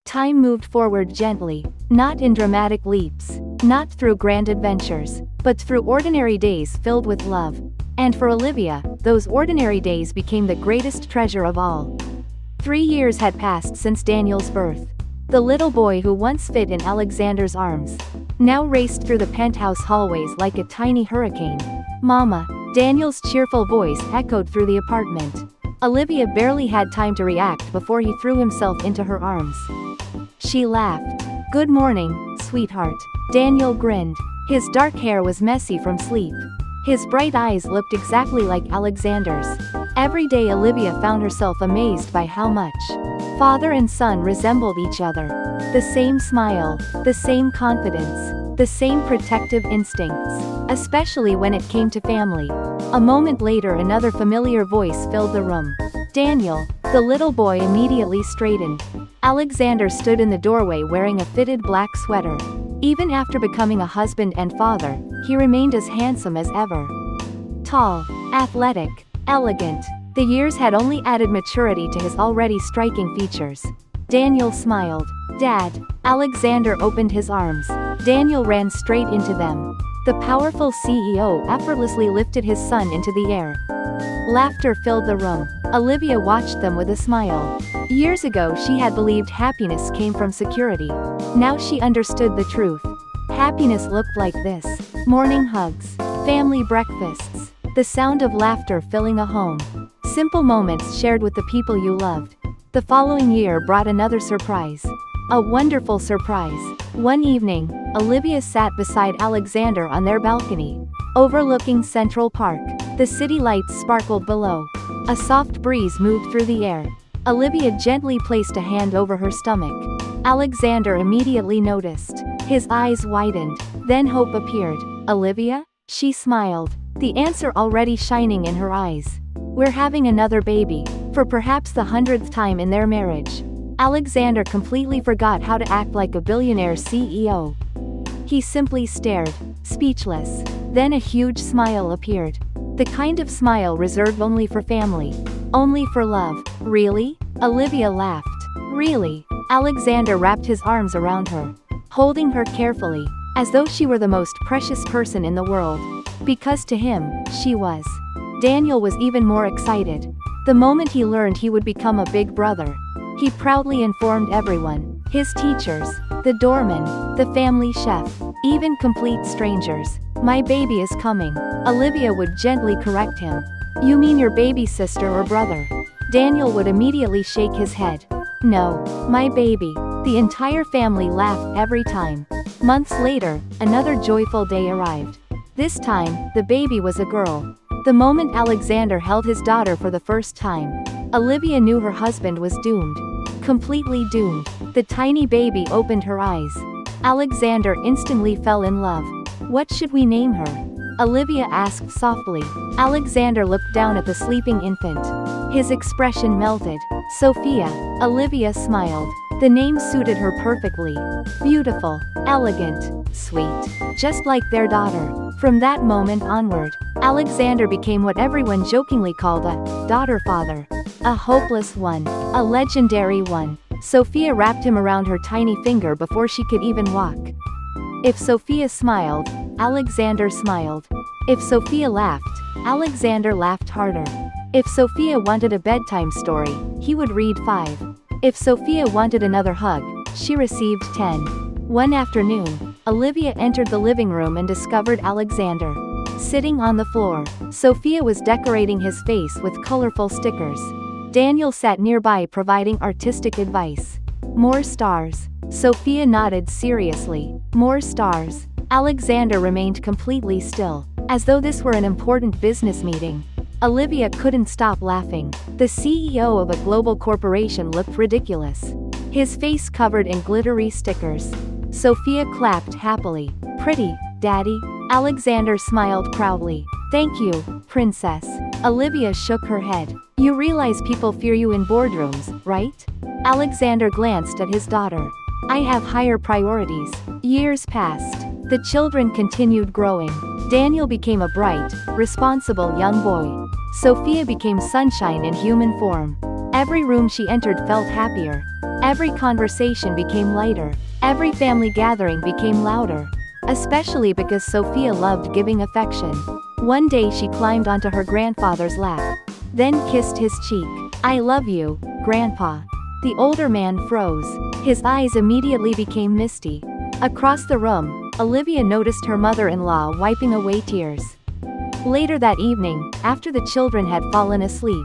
Time moved forward gently, not in dramatic leaps, not through grand adventures, but through ordinary days filled with love. And for Olivia, those ordinary days became the greatest treasure of all. 3 years had passed since Daniel's birth. The little boy who once fit in Alexander's arms now raced through the penthouse hallways like a tiny hurricane. "Mama!" Daniel's cheerful voice echoed through the apartment. Olivia barely had time to react before he threw himself into her arms. She laughed. "Good morning, sweetheart." Daniel grinned. His dark hair was messy from sleep. His bright eyes looked exactly like Alexander's. Every day Olivia found herself amazed by how much father and son resembled each other. The same smile, the same confidence, the same protective instincts, especially when it came to family. A moment later another familiar voice filled the room. "Daniel." The little boy immediately straightened. Alexander stood in the doorway wearing a fitted black sweater. Even after becoming a husband and father, he remained as handsome as ever. Tall, athletic, elegant. The years had only added maturity to his already striking features. Daniel smiled. "Dad." Alexander opened his arms. Daniel ran straight into them. The powerful CEO effortlessly lifted his son into the air. Laughter filled the room. Olivia watched them with a smile. Years ago she had believed happiness came from security. Now she understood the truth. Happiness looked like this. Morning hugs, family breakfasts, the sound of laughter filling a home. Simple moments shared with the people you loved. The following year brought another surprise. A wonderful surprise. One evening, Olivia sat beside Alexander on their balcony, overlooking Central Park. The city lights sparkled below. A soft breeze moved through the air. Olivia gently placed a hand over her stomach. Alexander immediately noticed. His eyes widened. Then hope appeared. "Olivia?" She smiled, the answer already shining in her eyes. "We're having another baby." For perhaps the 100th time in their marriage, Alexander completely forgot how to act like a billionaire CEO. He simply stared, speechless. Then a huge smile appeared. The kind of smile reserved only for family. Only for love. "Really?" Olivia laughed. "Really?" Alexander wrapped his arms around her, holding her carefully, as though she were the most precious person in the world. Because to him, she was. Daniel was even more excited. The moment he learned he would become a big brother, he proudly informed everyone. His teachers, the doorman, the family chef, even complete strangers. "My baby is coming." Olivia would gently correct him. "You mean your baby sister or brother?" Daniel would immediately shake his head. "No, my baby." The entire family laughed every time. Months later, another joyful day arrived. This time, the baby was a girl. The moment Alexander held his daughter for the first time, Olivia knew her husband was doomed. Completely doomed. The tiny baby opened her eyes. Alexander instantly fell in love. "What should we name her?" Olivia asked softly. Alexander looked down at the sleeping infant. His expression melted. "Sophia." Olivia smiled. The name suited her perfectly. Beautiful, elegant, sweet. Just like their daughter. From that moment onward, Alexander became what everyone jokingly called a daughter father. A hopeless one. A legendary one. Sophia wrapped him around her tiny finger before she could even walk. If Sophia smiled, Alexander smiled. If Sophia laughed, Alexander laughed harder. If Sophia wanted a bedtime story, he would read 5. If Sophia wanted another hug, she received 10. One afternoon, Olivia entered the living room and discovered Alexander sitting on the floor. Sophia was decorating his face with colorful stickers. Daniel sat nearby providing artistic advice. "More stars." Sophia nodded seriously. "More stars." Alexander remained completely still, as though this were an important business meeting. Olivia couldn't stop laughing. The CEO of a global corporation looked ridiculous. His face covered in glittery stickers. Sophia clapped happily. "Pretty, Daddy." Alexander smiled proudly. "Thank you, Princess." Olivia shook her head. "You realize people fear you in boardrooms, right?" Alexander glanced at his daughter. "I have higher priorities." Years passed. The children continued growing. Daniel became a bright, responsible young boy. Sophia became sunshine in human form. Every room she entered felt happier. Every conversation became lighter. Every family gathering became louder. Especially because Sophia loved giving affection. One day she climbed onto her grandfather's lap. Then kissed his cheek. "I love you, Grandpa." The older man froze. His eyes immediately became misty. Across the room, Olivia noticed her mother-in-law wiping away tears. Later that evening, after the children had fallen asleep,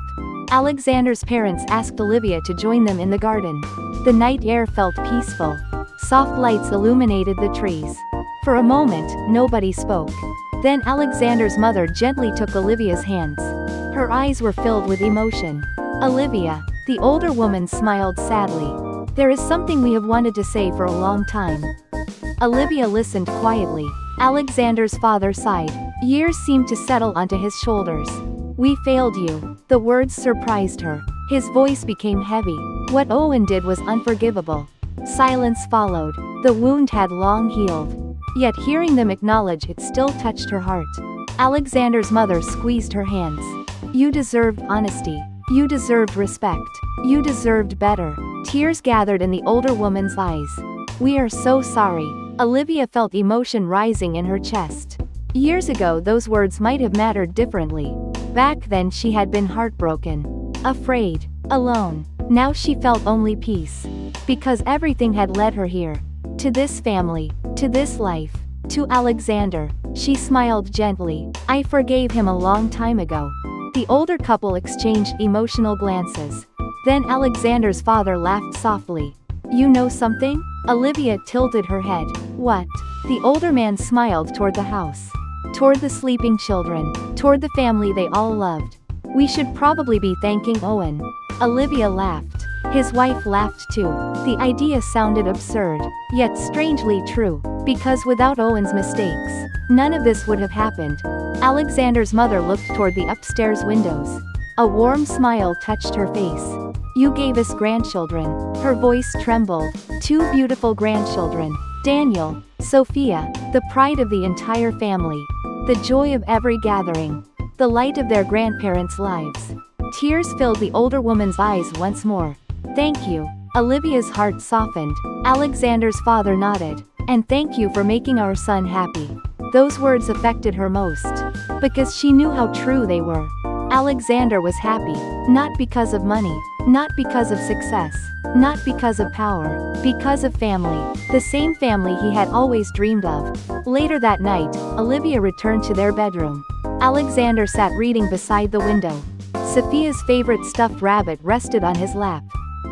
Alexander's parents asked Olivia to join them in the garden. The night air felt peaceful. Soft lights illuminated the trees. For a moment, nobody spoke. Then Alexander's mother gently took Olivia's hands. Her eyes were filled with emotion. "Olivia," the older woman smiled sadly. "There is something we have wanted to say for a long time." Olivia listened quietly. Alexander's father sighed. Years seemed to settle onto his shoulders. "We failed you." The words surprised her. His voice became heavy. What Owen did was unforgivable. Silence followed. The wound had long healed. Yet hearing them acknowledge it still touched her heart. Alexander's mother squeezed her hands. "You deserved honesty. You deserved respect. You deserved better." Tears gathered in the older woman's eyes. "We are so sorry." Olivia felt emotion rising in her chest. Years ago those words might have mattered differently. Back then she had been heartbroken. Afraid. Alone. Now she felt only peace. Because everything had led her here. To this family. To this life. To Alexander. She smiled gently. "I forgave him a long time ago." The older couple exchanged emotional glances. Then Alexander's father laughed softly. "You know something?" Olivia tilted her head. "What?" The older man smiled toward the house. Toward the sleeping children. Toward the family they all loved. "We should probably be thanking Owen." Olivia laughed. His wife laughed too. The idea sounded absurd, yet strangely true. Because without Owen's mistakes, none of this would have happened. Alexander's mother looked toward the upstairs windows. A warm smile touched her face. "You gave us grandchildren." Her voice trembled. "Two beautiful grandchildren. Daniel, Sophia, the pride of the entire family. The joy of every gathering. The light of their grandparents' lives." Tears filled the older woman's eyes once more. "Thank you." Olivia's heart softened. Alexander's father nodded. "And thank you for making our son happy." Those words affected her most. Because she knew how true they were. Alexander was happy. Not because of money. Not because of success. Not because of power. Because of family. The same family he had always dreamed of. Later that night, Olivia returned to their bedroom. Alexander sat reading beside the window. Sophia's favorite stuffed rabbit rested on his lap.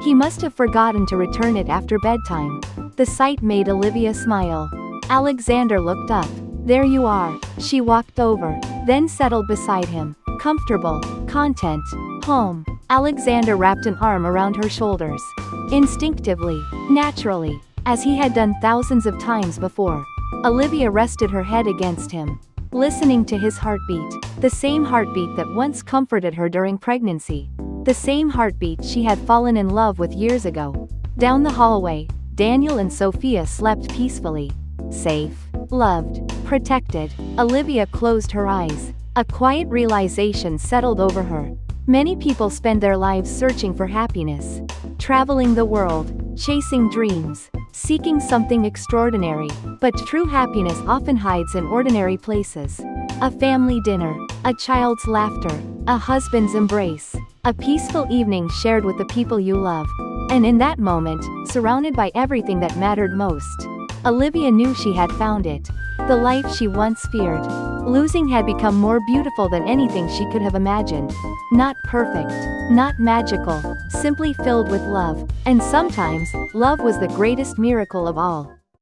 He must have forgotten to return it after bedtime. The sight made Olivia smile. Alexander looked up. "There you are." She walked over, then settled beside him. Comfortable, content, home. Alexander wrapped an arm around her shoulders. Instinctively, naturally, as he had done thousands of times before, Olivia rested her head against him, listening to his heartbeat. The same heartbeat that once comforted her during pregnancy. The same heartbeat she had fallen in love with years ago. Down the hallway, Daniel and Sophia slept peacefully. Safe, loved, protected. Olivia closed her eyes. A quiet realization settled over her. Many people spend their lives searching for happiness. Traveling the world, chasing dreams, seeking something extraordinary. But true happiness often hides in ordinary places. A family dinner, a child's laughter, a husband's embrace, a peaceful evening shared with the people you love. And in that moment, surrounded by everything that mattered most, Olivia knew she had found it. The life she once feared. Losing had become more beautiful than anything she could have imagined. Not perfect, not magical, simply filled with love. And sometimes, love was the greatest miracle of all.